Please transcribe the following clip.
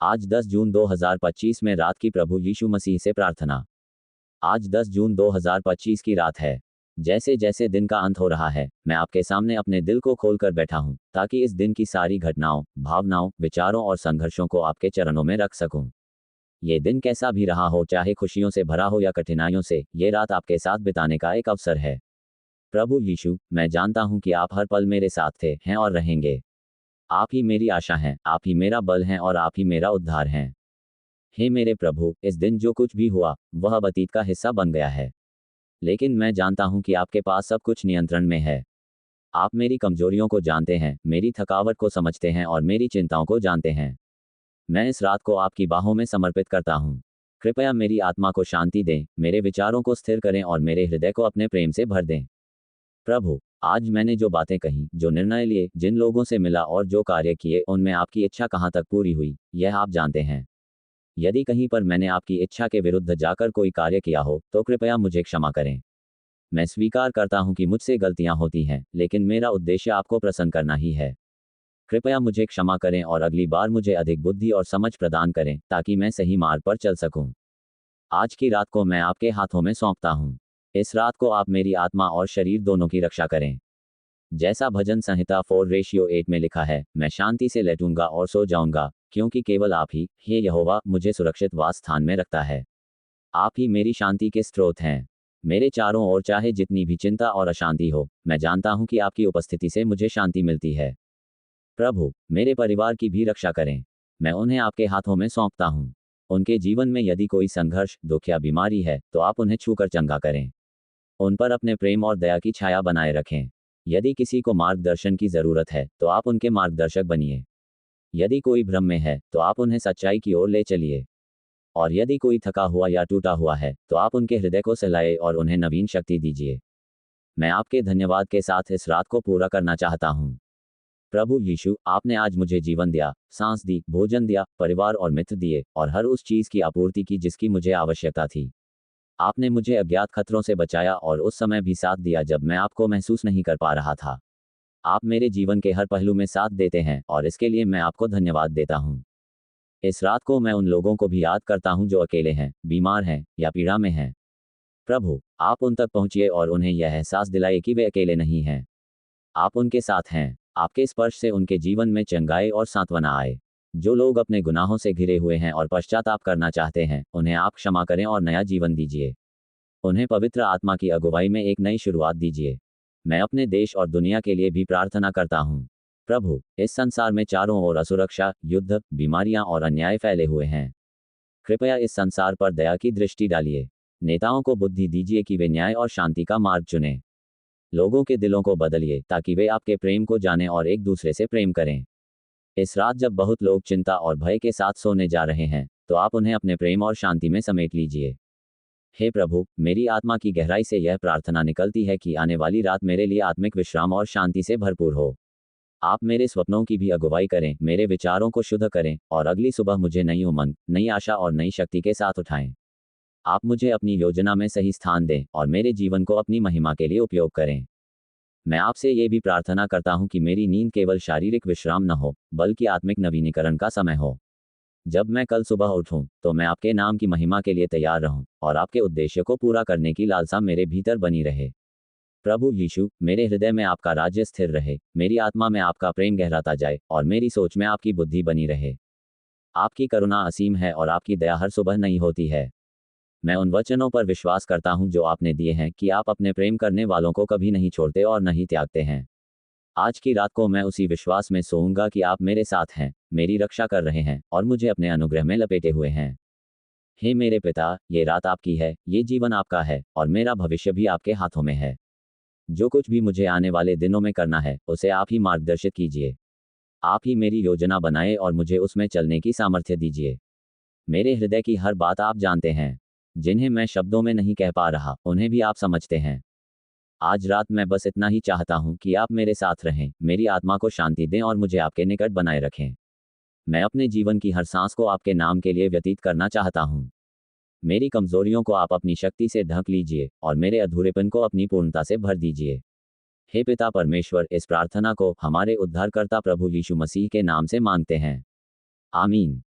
आज 10 जून 2025 में रात की प्रभु यीशु मसीह से प्रार्थना। आज 10 जून 2025 की रात है। जैसे जैसे दिन का अंत हो रहा है, मैं आपके सामने अपने दिल को खोलकर बैठा हूं, ताकि इस दिन की सारी घटनाओं, भावनाओं, विचारों और संघर्षों को आपके चरणों में रख सकूं। ये दिन कैसा भी रहा हो, चाहे खुशियों से भरा हो या कठिनाइयों से, ये रात आपके साथ बिताने का एक अवसर है। प्रभु यीशु, मैं जानता हूं कि आप हर पल मेरे साथ थे, हैं और रहेंगे। आप ही मेरी आशा हैं, आप ही मेरा बल हैं और आप ही मेरा उद्धार हैं। हे मेरे प्रभु, इस दिन जो कुछ भी हुआ, वह अब अतीत का हिस्सा बन गया है। लेकिन मैं जानता हूं कि आपके पास सब कुछ नियंत्रण में है। आप मेरी कमजोरियों को जानते हैं, मेरी थकावट को समझते हैं और मेरी चिंताओं को जानते हैं। मैं इस रात को आपकी बाहों में समर्पित करता हूं। कृपया मेरी आत्मा को शांति दें, मेरे विचारों को स्थिर करें और मेरे हृदय को अपने प्रेम से भर दें। प्रभु, आज मैंने जो बातें कही, जो निर्णय लिए, जिन लोगों से मिला और जो कार्य किए, उनमें आपकी इच्छा कहाँ तक पूरी हुई, यह आप जानते हैं। यदि कहीं पर मैंने आपकी इच्छा के विरुद्ध जाकर कोई कार्य किया हो, तो कृपया मुझे क्षमा करें। मैं स्वीकार करता हूं कि मुझसे गलतियां होती हैं, लेकिन मेरा उद्देश्य आपको प्रसन्न करना ही है। कृपया मुझे क्षमा करें और अगली बार मुझे अधिक बुद्धि और समझ प्रदान करें, ताकि मैं सही मार्ग पर चल सकूं। आज की रात को मैं आपके हाथों में सौंपता हूं। इस रात को आप मेरी आत्मा और शरीर दोनों की रक्षा करें। जैसा भजन संहिता 4:8 में लिखा है, मैं शांति से लेटूंगा और सो जाऊंगा, क्योंकि केवल आप ही, हे यहोवा, मुझे सुरक्षित वास स्थान में रखता है। आप ही मेरी शांति के स्रोत हैं। मेरे चारों ओर चाहे जितनी भी चिंता और अशांति हो, मैं जानता हूं कि आपकी उपस्थिति से मुझे शांति मिलती है। प्रभु, मेरे परिवार की भी रक्षा करें। मैं उन्हें आपके हाथों में सौंपता हूं। उनके जीवन में यदि कोई संघर्ष, दुख या बीमारी है, तो आप उन्हें छूकर चंगा करें। उन पर अपने प्रेम और दया की छाया बनाए रखें। यदि किसी को मार्गदर्शन की जरूरत है, तो आप उनके मार्गदर्शक बनिए। यदि कोई भ्रम में है, तो आप उन्हें सच्चाई की ओर ले चलिए। और यदि कोई थका हुआ या टूटा हुआ है, तो आप उनके हृदय को सहलाए और उन्हें नवीन शक्ति दीजिए। मैं आपके धन्यवाद के साथ इस रात को पूरा करना चाहता हूँ। प्रभु यीशु, आपने आज मुझे जीवन दिया, सांस दी, भोजन दिया, परिवार और मित्र दिए, और हर उस चीज की आपूर्ति की जिसकी मुझे आवश्यकता थी। आपने मुझे अज्ञात खतरों से बचाया और उस समय भी साथ दिया जब मैं आपको महसूस नहीं कर पा रहा था। आप मेरे जीवन के हर पहलू में साथ देते हैं और इसके लिए मैं आपको धन्यवाद देता हूँ। इस रात को मैं उन लोगों को भी याद करता हूँ जो अकेले हैं, बीमार हैं या पीड़ा में हैं। प्रभु, आप उन तक पहुँचिए और उन्हें यह एहसास दिलाइए कि वे अकेले नहीं हैं। आप उनके साथ हैं। आपके स्पर्श से उनके जीवन में चंगाई और सांत्वना आए। जो लोग अपने गुनाहों से घिरे हुए हैं और पश्चाताप करना चाहते हैं, उन्हें आप क्षमा करें और नया जीवन दीजिए। उन्हें पवित्र आत्मा की अगुवाई में एक नई शुरुआत दीजिए। मैं अपने देश और दुनिया के लिए भी प्रार्थना करता हूँ। प्रभु, इस संसार में चारों ओर असुरक्षा, युद्ध, बीमारियां और अन्याय फैले हुए हैं। कृपया इस संसार पर दया की दृष्टि डालिए। नेताओं को बुद्धि दीजिए कि वे न्याय और शांति का मार्ग चुनें। लोगों के दिलों को बदलिए ताकि वे आपके प्रेम को जानें और एक दूसरे से प्रेम करें। इस रात जब बहुत लोग चिंता और भय के साथ सोने जा रहे हैं, तो आप उन्हें अपने प्रेम और शांति में समेट लीजिए। हे प्रभु, मेरी आत्मा की गहराई से यह प्रार्थना निकलती है कि आने वाली रात मेरे लिए आत्मिक विश्राम और शांति से भरपूर हो। आप मेरे स्वप्नों की भी अगुवाई करें, मेरे विचारों को शुद्ध करें और अगली सुबह मुझे नई उमंग, नई आशा और नई शक्ति के साथ उठाएं। आप मुझे अपनी योजना में सही स्थान दें और मेरे जीवन को अपनी महिमा के लिए उपयोग करें। मैं आपसे ये भी प्रार्थना करता हूँ कि मेरी नींद केवल शारीरिक विश्राम न हो, बल्कि आत्मिक नवीनीकरण का समय हो। जब मैं कल सुबह उठूं, तो मैं आपके नाम की महिमा के लिए तैयार रहूं और आपके उद्देश्य को पूरा करने की लालसा मेरे भीतर बनी रहे। प्रभु यीशु, मेरे हृदय में आपका राज्य स्थिर रहे, मेरी आत्मा में आपका प्रेम गहराता जाए और मेरी सोच में आपकी बुद्धि बनी रहे। आपकी करुणा असीम है और आपकी दया हर सुबह नई होती है। मैं उन वचनों पर विश्वास करता हूं जो आपने दिए हैं कि आप अपने प्रेम करने वालों को कभी नहीं छोड़ते और नहीं त्यागते हैं। आज की रात को मैं उसी विश्वास में सोऊंगा कि आप मेरे साथ हैं, मेरी रक्षा कर रहे हैं और मुझे अपने अनुग्रह में लपेटे हुए हैं। हे मेरे पिता, ये रात आपकी है, ये जीवन आपका है और मेरा भविष्य भी आपके हाथों में है। जो कुछ भी मुझे आने वाले दिनों में करना है, उसे आप ही मार्गदर्शित कीजिए। आप ही मेरी योजना बनाए और मुझे उसमें चलने की सामर्थ्य दीजिए। मेरे हृदय की हर बात आप जानते हैं। जिन्हें मैं शब्दों में नहीं कह पा रहा, उन्हें भी आप समझते हैं। आज रात मैं बस इतना ही चाहता हूं कि आप मेरे साथ रहें, मेरी आत्मा को शांति दें और मुझे आपके निकट बनाए रखें। मैं अपने जीवन की हर सांस को आपके नाम के लिए व्यतीत करना चाहता हूं। मेरी कमजोरियों को आप अपनी शक्ति से ढक लीजिए और मेरे अधूरेपन को अपनी पूर्णता से भर दीजिए। हे पिता परमेश्वर, इस प्रार्थना को हमारे उद्धारकर्ता प्रभु यीशु मसीह के नाम से मांगते हैं। आमीन।